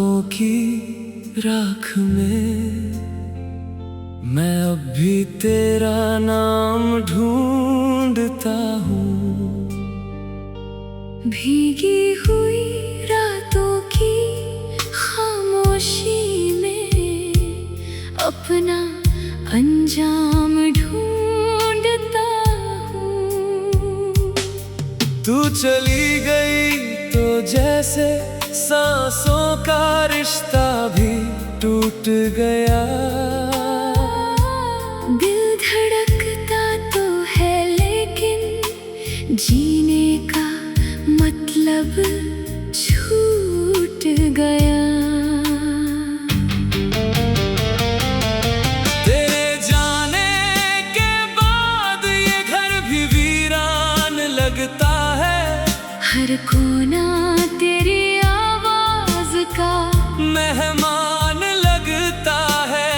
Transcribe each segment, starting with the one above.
आँखों की राख में मैं अब भी तेरा नाम ढूंढता हूँ। भीगी हुई रातों की खामोशी में अपना अंजाम ढूंढता हूँ। तू चली गई तो जैसे सांसों का रिश्ता भी टूट गया। दिल धड़कता तो है लेकिन जीने का मतलब छूट गया। तेरे जाने के बाद ये घर भी वीरान लगता है। हर कोना तेरी आवाज का मेहमान लगता है।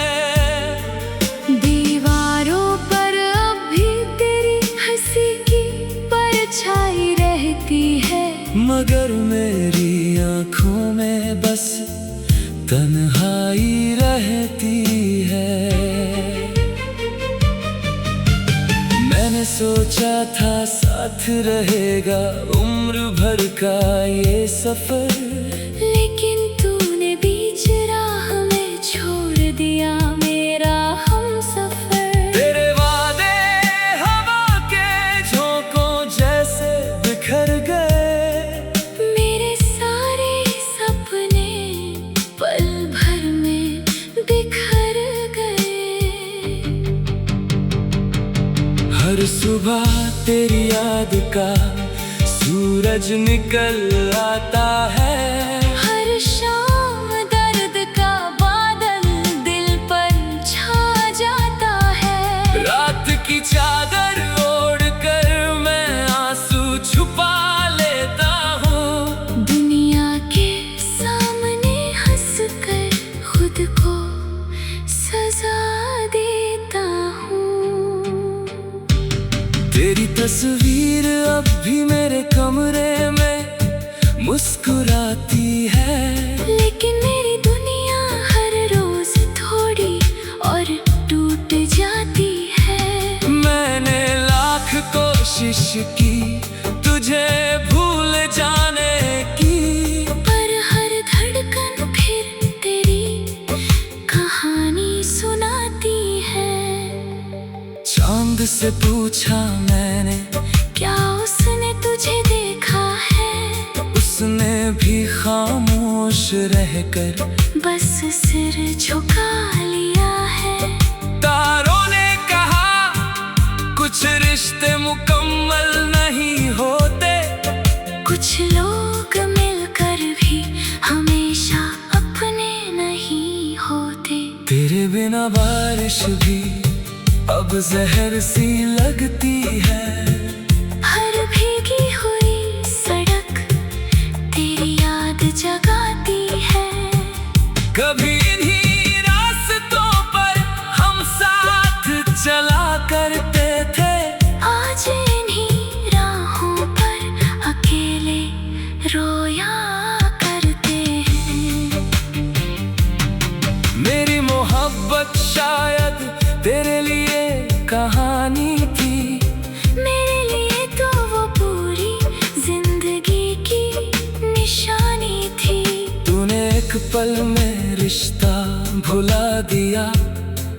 दीवारों पर अब भी तेरी हंसी की परछाई रहती है। मगर मेरी आँखों में बस तन्हाई रहती है। मैंने सोचा था साथ रहेगा उम्र भर का ये सफर, लेकिन तूने बीच राह में छोड़ दिया मेरा हमसफर। तेरे वादे हवा के झोंकों जैसे बिखर गए। मेरे सारे सपने पल भर में बिखर गए। हर सुबह तेरी याद का सूरज निकल आता है। हर शाम दर्द का बादल दिल पर छा जाता है। रात की चादर ओढ़कर मैं आंसू छुपा लेता हूँ। दुनिया के सामने हंसकर खुद को सजा देता हूँ। तेरी तस्वीर अब भी मेरे कमरे में मुस्कुराती है। लेकिन मेरी दुनिया हर रोज थोड़ी और टूट जाती है। मैंने लाख कोशिश की तुझे भूल जाने की, पर हर धड़कन फिर तेरी कहानी सुनाती है। चांद से पूछा मैंने क्या उसने तुझे देखा है? उसने भी खामोश रहकर बस सिर झुका लिया है। तारों ने कहा कुछ रिश्ते मुकम्मल नहीं होते। कुछ लोग मिलकर भी हमेशा अपने नहीं होते। तेरे बिना बारिश भी अब जहर सी लगती है। हर भीगी हुई सड़क तेरी याद जगाती है। कभी इन्हीं रास्तों पर हम साथ चला करते थे। आज इन्हीं राहों पर अकेले रोया करते हैं। मेरी मोहब्बत शायद तेरे लिए कहानी थी। मेरे लिए तो वो पूरी जिंदगी की निशानी थी। तूने एक पल में रिश्ता भुला दिया।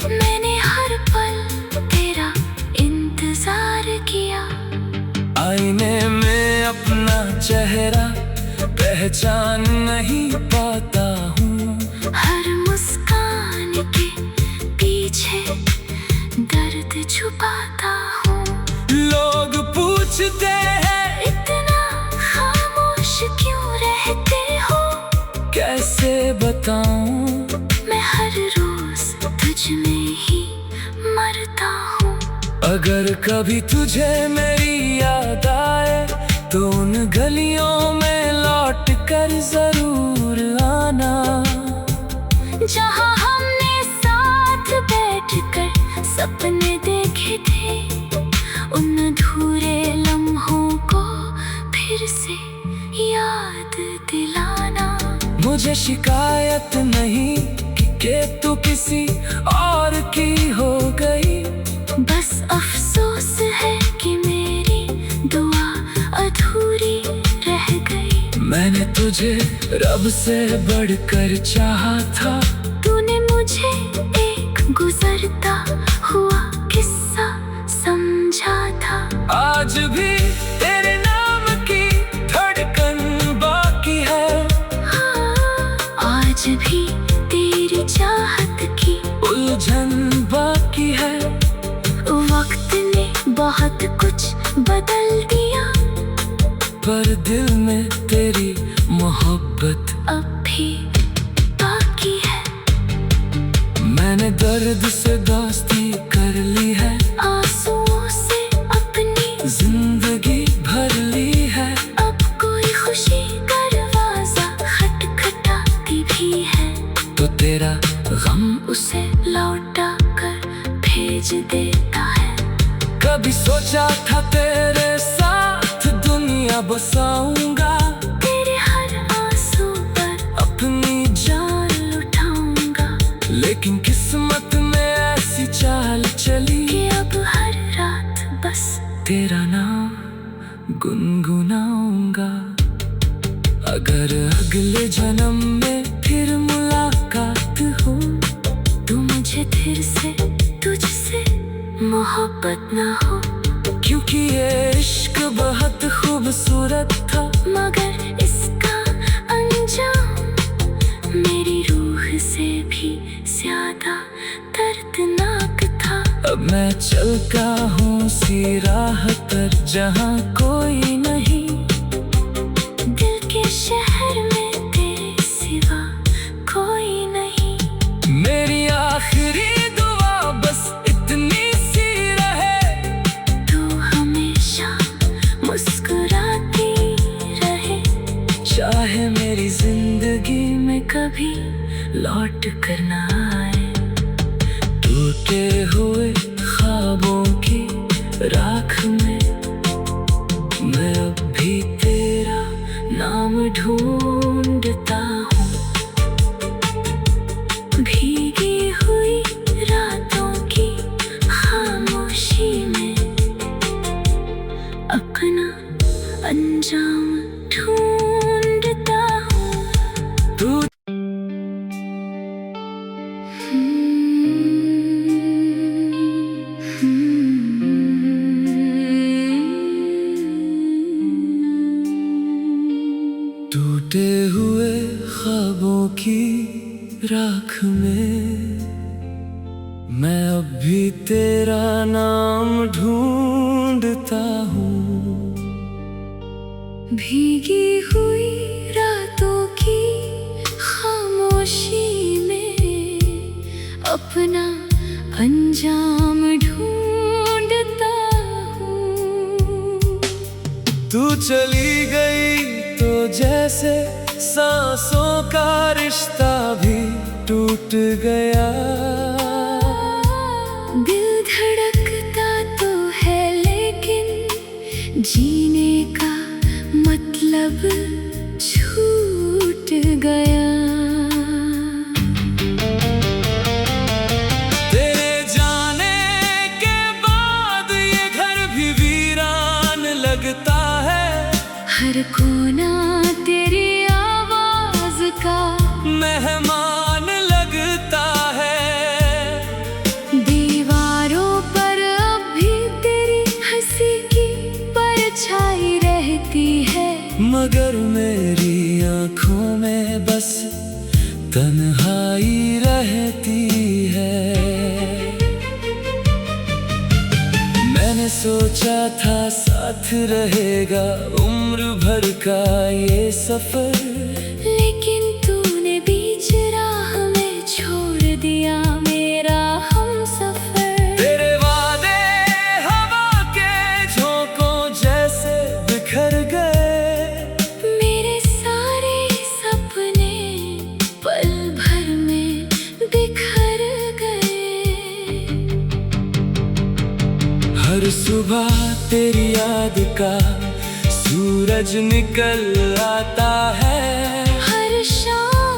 मैंने हर पल तेरा इंतजार किया। आईने में अपना चेहरा पहचान नहीं पाता हूँ। हर मुस्कान के पीछे दर्द छुपाता हूँ। लोग पूछते हैं इतना खामोश क्यों रहते हो? कैसे बताऊं मैं हर रोज तुझ में ही मरता हूँ। अगर कभी तुझे मेरी याद आए तो उन गलियों में लौट कर जरूर आना, जहाँ हमने साथ बैठकर सपने देखे थे। उन अधूरे लम्हों को फिर से याद दिलाना। मुझे शिकायत नहीं कि तू किसी और की हो गई। बस अफसोस है कि मेरी दुआ अधूरी रह गई। मैंने तुझे रब से बढ़कर चाहा था। तूने मुझे एक गुजरता हुआ किस्सा समझा था। आज भी तेरे नाम की धड़कन बाकी है। हाँ, आज भी तेरी चाहत की उलझन बाकी है। वक्त ने बहुत कुछ बदल दिया, पर दिल में तेरी मोहब्बत अब भी बाकी है। मैंने दर्द से दोस्ती कर ली है। आंसुओं से अपनी जिंदगी भर ली है। अब कोई खुशी दरवाजा खटखटाती भी है, तो तेरा गम उसे लौटा कर भेज देता है। कभी सोचा था तेरे साथ दुनिया बसाऊंगा। तेरे हर आंसू पर अपनी जान लुटाऊंगा, लेकिन किस्मत में ऐसी चाल चली कि अब हर रात बस तेरा नाम गुनगुनाऊंगा। अगर अगले जन्म में फिर मुलाकात हो, तो मुझे फिर से तुझसे मोहब्बत न हो। क्योंकि ये इश्क बहुत खूबसूरत था, मगर इसका अंजाम मेरी रूह से भी ज्यादा दर्दनाक था। अब मैं चलता हूँ सी राह पर जहाँ कोई नहीं। दिल के शहर में तेरे सिवा कोई नहीं। मेरी आखिरी दुआ बस इतनी सी रहे, तू हमेशा मुस्कुराती रहे। चाहे मेरी जिंदगी में कभी लौट कर ना आए। टूटे हुए ख्वाबों की राख में मैं अब भी तेरा नाम ढूंढता हूँ। भीगी हुई रातों की खामोशी में अपना अंजाम ढूंढता हूँ। तू टूटे हुए ख्वाबों की राख में मैं अब भी तेरा नाम ढूंढता हूँ। भीगी हुई रातों की खामोशी में अपना अंजाम ढूंढता हूँ। तू चली गई तो जैसे सांसों का रिश्ता भी टूट गया। दिल धड़कता तो है लेकिन जीने का मतलब छूट गया। तेरे जाने के बाद ये घर भी वीरान लगता है। हर कोना तेरी आवाज का मेहमान लगता है। दीवारों पर अब भी तेरी हंसी की परछाई रहती है। मगर मेरी आँखों में बस तन्हाई रहती है। मैंने सोचा था साथ रहेगा उम्र भर का ये सफर, लेकिन तूने बीच राह में छोड़ दिया मेरा हमसफर। तेरे वादे हवा के झोंकों जैसे बिखर गए। मेरे सारे सपने पल भर में बिखर गए। हर सुबह तेरी याद का सूरज निकल आता है। हर शाम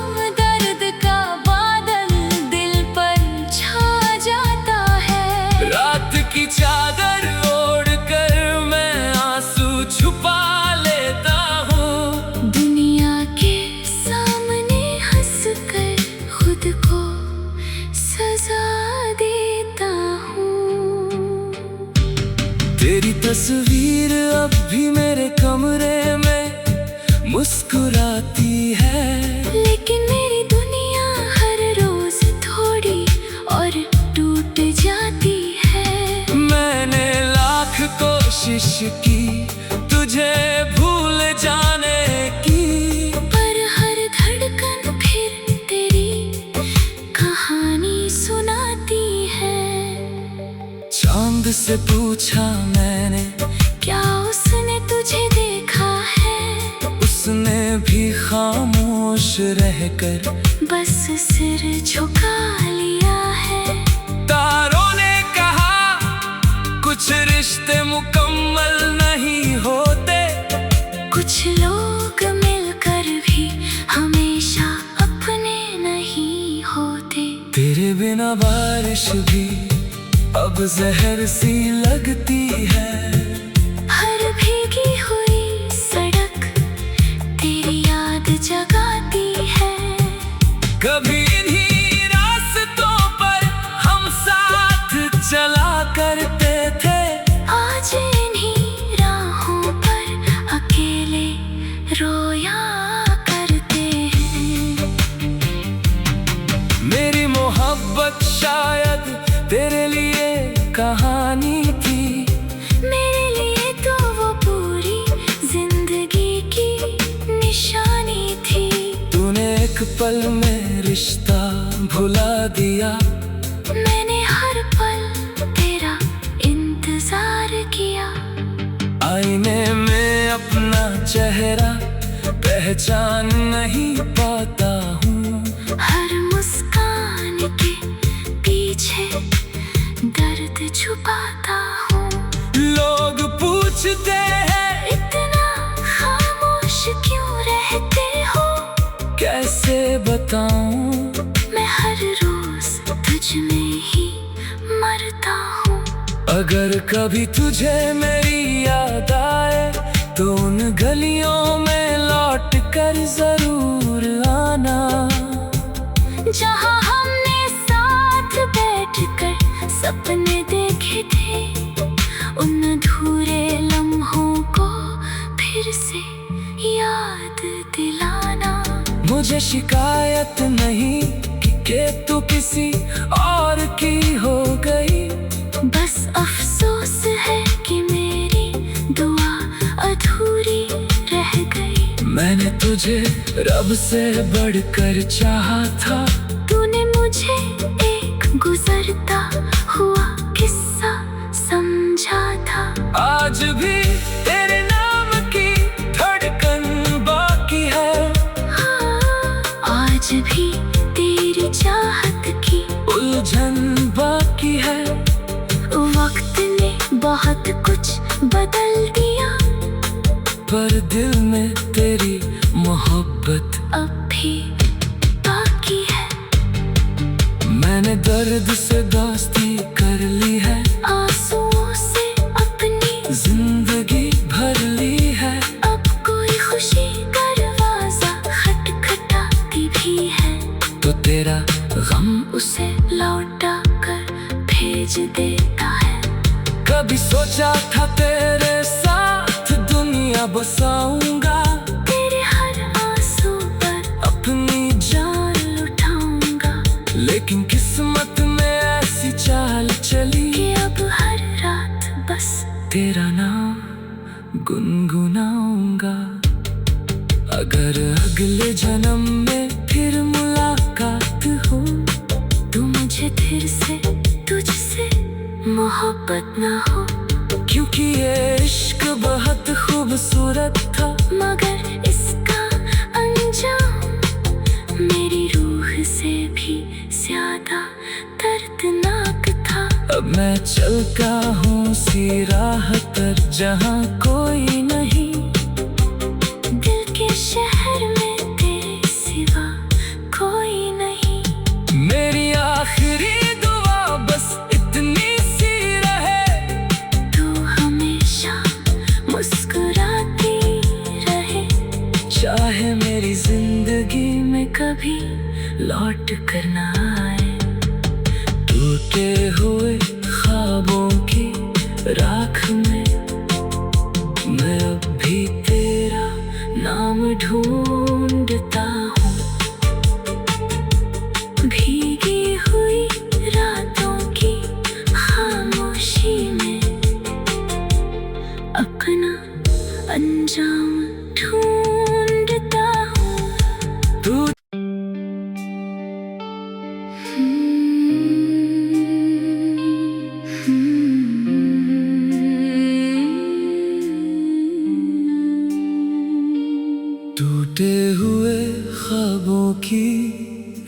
तस्वीर अब भी मेरे कमरे में मुस्कुराती है, लेकिन मेरी दुनिया हर रोज थोड़ी और टूट जाती है। मैंने लाख कोशिश की तुझे भूल जाने की, पर हर धड़कन फिर तेरी कहानी सुनाती है। चांद से पूछा मैंने, क्या उसने तुझे देखा है? उसने भी खामोश रहकर बस सिर झुका लिया है। तारों ने कहा कुछ रिश्ते मुकम्मल नहीं होते, कुछ लोग मिलकर भी हमेशा अपने नहीं होते। तेरे बिना बारिश भी अब जहर सी लगती है। हर भीगी हुई सड़क तेरी याद जगाती है। कभी इन्हीं रास्तों पर हम साथ चला करते थे, आज इन्हीं राहों पर अकेले रोया करते हैं। मेरी मोहब्बत शायद तेरे लिए कहानी थी, मेरे लिए तो वो पूरी जिंदगी की निशानी थी। तूने एक पल में रिश्ता भुला दिया, मैंने हर पल तेरा इंतजार किया। आईने में अपना चेहरा पहचान नहीं पाता हूँ, हर मुस्कान के पीछे दर्द छुपाता हूँ। लोग पूछते हैं इतना खामोश क्यों रहते हो? कैसे बताऊं, मैं हर रोज तुझ में ही मरता हूँ। अगर कभी तुझे मेरी याद आए तो उन गलियों में लौट कर जरूर आना, जहाँ हमने साथ बैठकर सपने देखे थे। उन अधूरे लम्हों को फिर से याद दिलाना। मुझे शिकायत नहीं कि तू किसी और की हो गई, बस अफसोस है कि मेरी दुआ अधूरी रह गई। मैंने तुझे रब से बढ़कर चाहा था, तूने मुझे एक गुजरता हुआ किस्सा समझा था। आज भी तेरे नाम की धड़कन बाकी है, हाँ, आज भी तेरी चाहत की उलझन बाकी है। वक्त ने बहुत कुछ बदल दिया, पर दिल में तेरी मोहब्बत अब भी बाकी है। मैंने दर्द से दोस्ती कर ली है, आंसुओं से अपनी जिंदगी भर ली है। अब कोई खुशी दरवाजा खटखटाती भी है, तो तेरा गम उसे लौटा कर भेज देता है। कभी सोचा था तेरे साथ दुनिया बसाऊंगा, तेरे हर आंसू पर अपनी जान लुटाऊंगा। लेकिन किस्मत में ऐसी चाल चली कि अब हर रात बस तेरा नाम गुनगुनाऊंगा। अगर अगले जन्म में फिर मुलाकात हो तो मुझे फिर से तुझसे मोहब्बत न हो। क्योंकि ये इश्क बहुत खूबसूरत था, मगर इसका अंजाम मेरी रूह से भी ज्यादा दर्दनाक था। अब मैं चलता हूँ सी राह पर जहाँ कोई नहीं, दिल के शहर में तेरे सिवा कोई नहीं। मेरी आखिरी दुआ बस इतनी सी रहे, तू हमेशा मुस्कुराती रहे। चाहे मेरी जिंदगी में कभी लौट कर ना आए। टूटे हुए ख्वाबों की राख में ढूंढता हूँ। भीगी हुई रातों की खामोशी में अपना अंजाम ढूंढता हूँ। तू टूटे हुए ख्वाबों की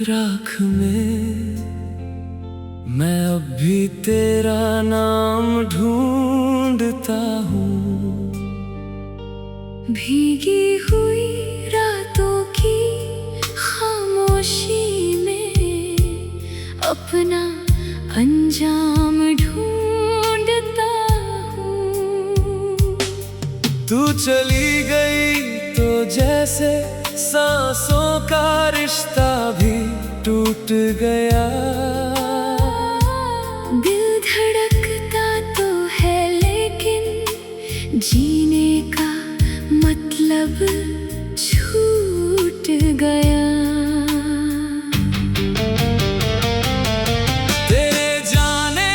राख में मैं अब भी तेरा नाम ढूंढता हूँ। भीगी हुई रातों की खामोशी में अपना अंजाम ढूंढता हूँ। तू चली गई तो जैसे सांसों का रिश्ता भी टूट गया। दिल धड़कता तो है लेकिन जीने का मतलब छूट गया। तेरे जाने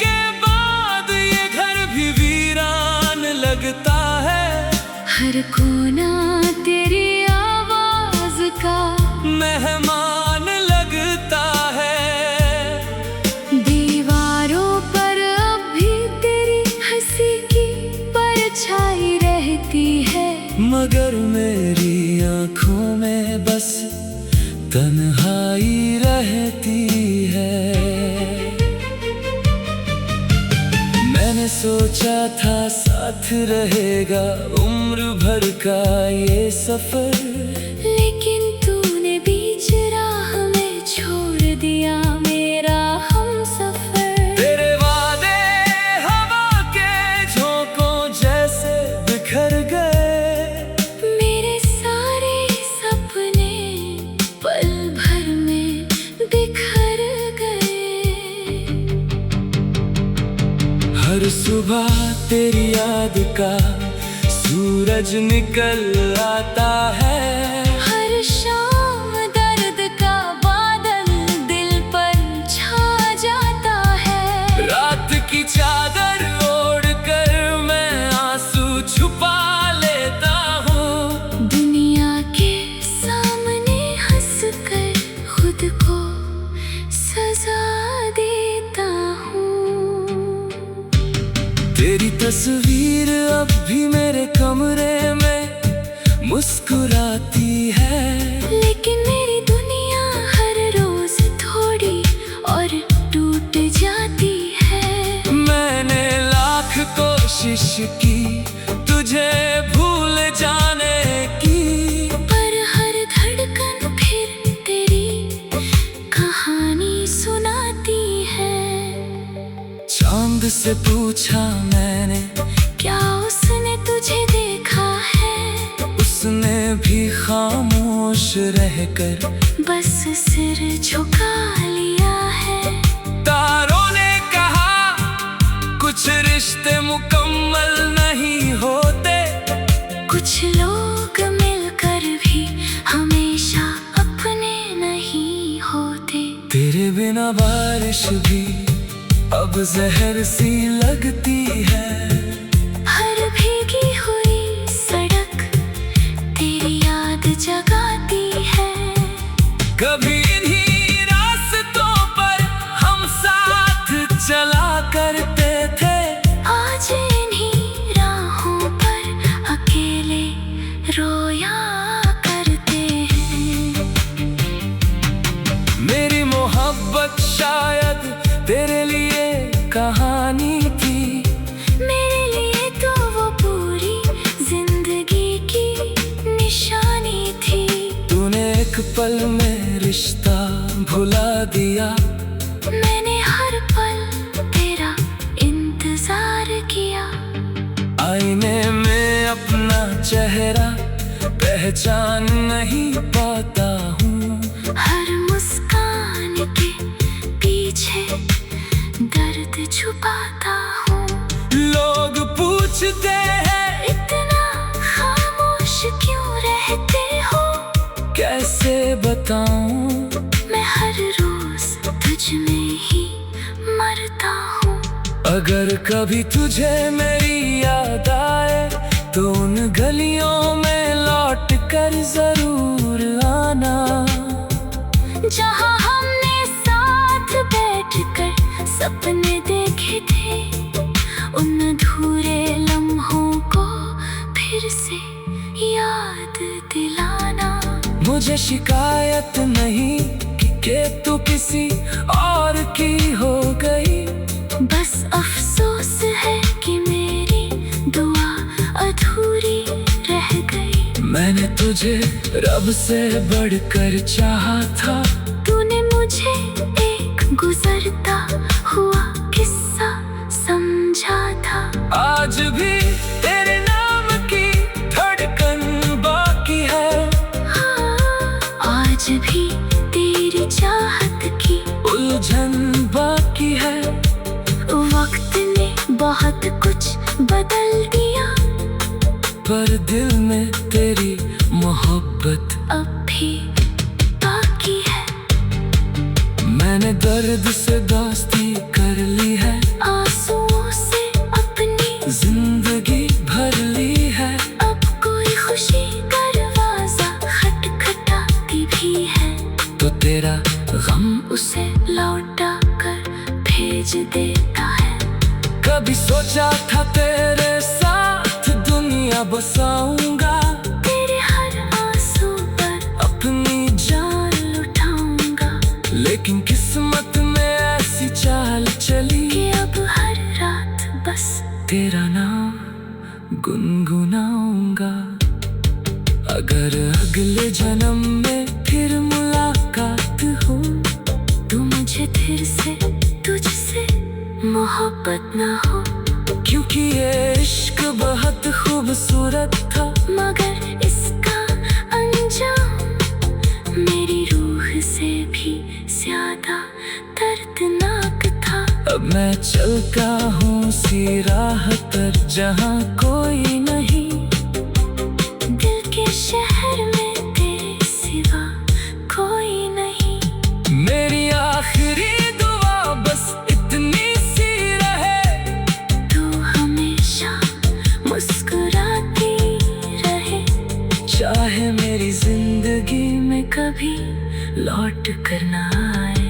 के बाद ये घर भी वीरान लगता है। हर कोना तेरी आवाज का मेहमान लगता है। दीवारों पर अब भी तेरी हंसी की परछाई रहती है। मगर मेरी आँखों में बस तन्हाई रहती है। मैंने सोचा था साथ रहेगा उम्र भर का ये सफर, लेकिन तूने बीच राह में छोड़ दिया मेरा हमसफर। तेरे वादे हवा के झोंकों जैसे बिखर गए। मेरे सारे सपने पल भर में बिखर गए। हर सुबह तेरी याद का सूरज निकल आता है। हर शाम दर्द का बादल दिल पर छा जाता है। रात की चादर ओढ़कर मैं आंसू छुपा लेता हूँ। दुनिया के सामने हंसकर खुद को सजा देता हूँ। तेरी तस्वीर अब भी मेरे कमरे में मुस्कुराती है। लेकिन मेरी दुनिया हर रोज थोड़ी और टूट जाती है। मैंने लाख कोशिश की तुझे भूल जाने की, पर हर धड़कन फिर तेरी कहानी सुनाती है। चांद से पूछा मैंने क्या उसने तुझे देखा है? उसने भी खामोश रहकर बस सिर झुका लिया है। तारों ने कहा कुछ रिश्ते मुकम्मल नहीं होते। कुछ लोग मिलकर भी हमेशा अपने नहीं होते। तेरे बिना बारिश भी अब जहर सी लगती है। हर भीगी हुई सड़क तेरी याद जगाती है। कभी इन्हीं रास्तों पर हम साथ चला करते थे। आज इन्हीं राहों पर अकेले रोया करते हैं। मेरी मोहब्बत शायद तेरे लिए कहानी थी। मेरे लिए तो वो पूरी जिंदगी की निशानी थी। तूने एक पल में रिश्ता भुला दिया। मैंने हर पल तेरा इंतजार किया। आईने में अपना चेहरा पहचान नहीं पाता हूँ। हर मुस्कान के पीछे दर्द छुपाता हूँ। लोग पूछते हैं इतना खामोश क्यों रहता कैसे बताऊं। मैं हर रोज तुझ में ही मरता हूँ। अगर कभी तुझे मेरी याद आए तो उन गलियों में लौट कर जरूर आना, जहाँ हमने साथ बैठकर सपने देखे थे। उन अधूरे लम्हों को फिर से याद दिलाना। मुझे शिकायत नहीं कि तू किसी और की हो गई, बस अफसोस है कि मेरी दुआ अधूरी रह गई। मैंने तुझे रब से बढ़कर चाहा था, तूने मुझे एक गुजरता हुआ किस्सा समझा था। आज भी तेरे नाम की धड़कन बाकी है। हाँ, आज भी तेरी चाहत की उलझन बाकी है। वक्त ने बहुत कुछ बदल दिया, पर दिल में तेरी मोहब्बत अब भी बाकी है। मैंने दर्द से दोस्ती कर ली है, आंसुओं से अपनी जिंदगी भर ली है। अब कोई खुशी दरवाजा खटखटाती भी है, तो तेरा गम उसे लौटा कर भेज देता है। कभी सोचा था तेरे साथ दुनिया बसाऊंगा, तेरे हर आंसू पर अपनी जान लुटाऊंगा। लेकिन किस्मत में ऐसी चाल चली कि अब हर रात बस तेरा नाम गुनगुनाऊंगा। अगर अगले जन्म में फिर मुलाकात हो तो मुझे फिर से तुझसे मोहब्बत ना हो। क्योंकि ये इश्क बहुत खूबसूरत था, मगर इसका अंजाम मेरी रूह से भी ज्यादा दर्दनाक था। अब मैं चलता हूँ सी राह पर जहाँ कोई नहीं, दिल के शहर में तेरे सिवा कोई नहीं। मेरी आखिरी दुआ बस इतनी सी रहे, तू हमेशा मुस्कुराती रहे। चाहे मेरी जिंदगी में कभी लौट कर ना आए।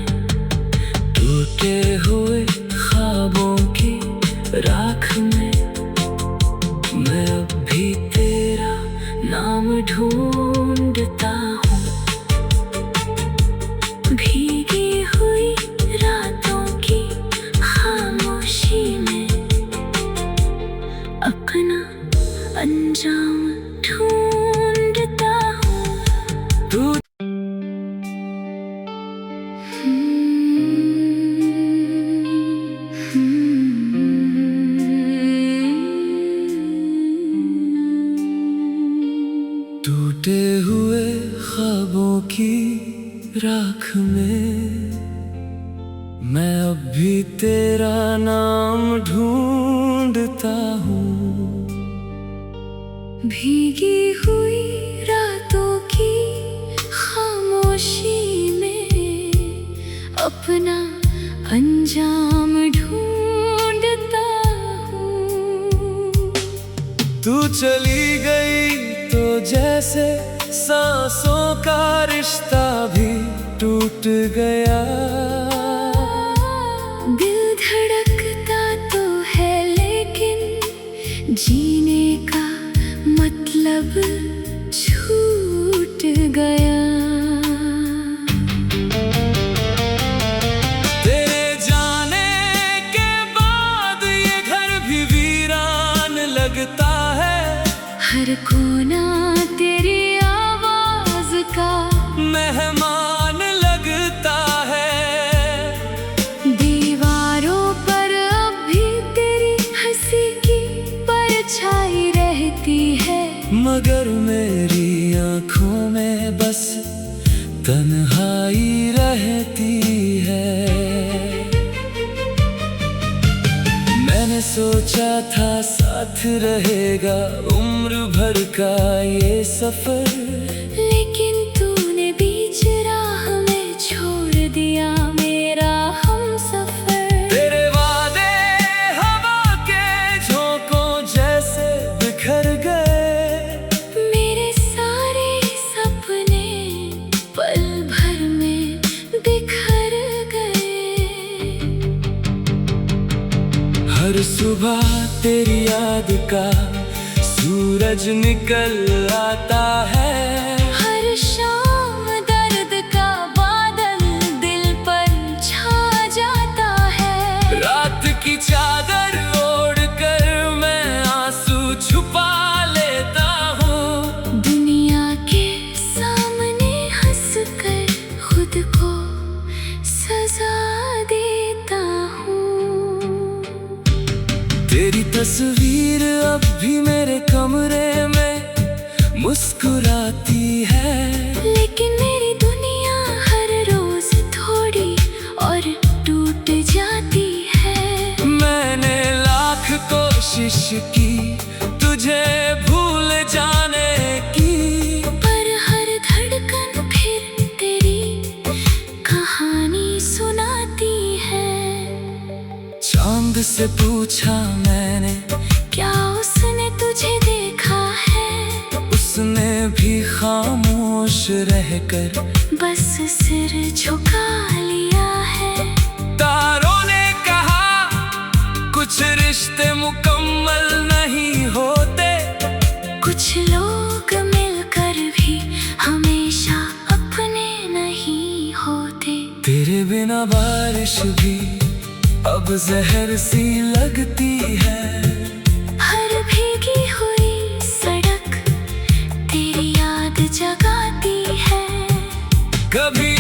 टूटे हुए ख्वाबों की राख में मैं अब भी तेरा नाम ढूंढता हूँ। भीगी हुई रातों की खामोशी में अपना अंजाम ढूंढता हूँ। तू टूटे हुए ख्वाबों की राख में मैं अब भी तेरा नाम ढूंढता हूँ। भीगी हुई रातों की खामोशी में अपना अंजाम ढूंढता हूँ। तू चली गई तो जैसे सांसों का रिश्ता भी टूट गया। दिल धड़कता तो है लेकिन जीने का मतलब छूट गया। तेरे जाने के बाद ये घर भी वीरान लगता है। हर कोना तेरी आवाज का मेहमान लगता है। दीवारों पर अब भी तेरी हंसी की परछाई रहती है। मगर मेरी आँखों में बस तन्हाई रहती है। मैंने सोचा था साथ रहेगा उम्र भर का ये सफर, लेकिन तूने भी सुबह तेरी याद का सूरज निकल आता है। हर शाम दर्द का बादल दिल पर छा जाता है। रात की चादर ओढ़कर मैं आंसू छुपा लेता हूँ। दुनिया के सामने हंसकर खुद को सजा देता हूँ। तेरी तस्वीर अब भी मेरे कमरे में मुस्कुराती है। लेकिन मेरी दुनिया हर रोज थोड़ी और टूट जाती है। मैंने लाख कोशिश की तुझे भूल जाने की, पर हर धड़कन फिर तेरी कहानी सुनाती है। चांद से पूछा मैंने, क्या उसने तुझे देखा है? उसने भी खामोश रहकर बस सिर झुका लिया है। तारों ने कहा कुछ रिश्ते मुकम्मल नहीं होते। कुछ लोग मिलकर भी हमेशा अपने नहीं होते। तेरे बिना बारिश भी अब जहर सी लगती है। हर भीगी हुई सड़क तेरी याद जगाती है। कभी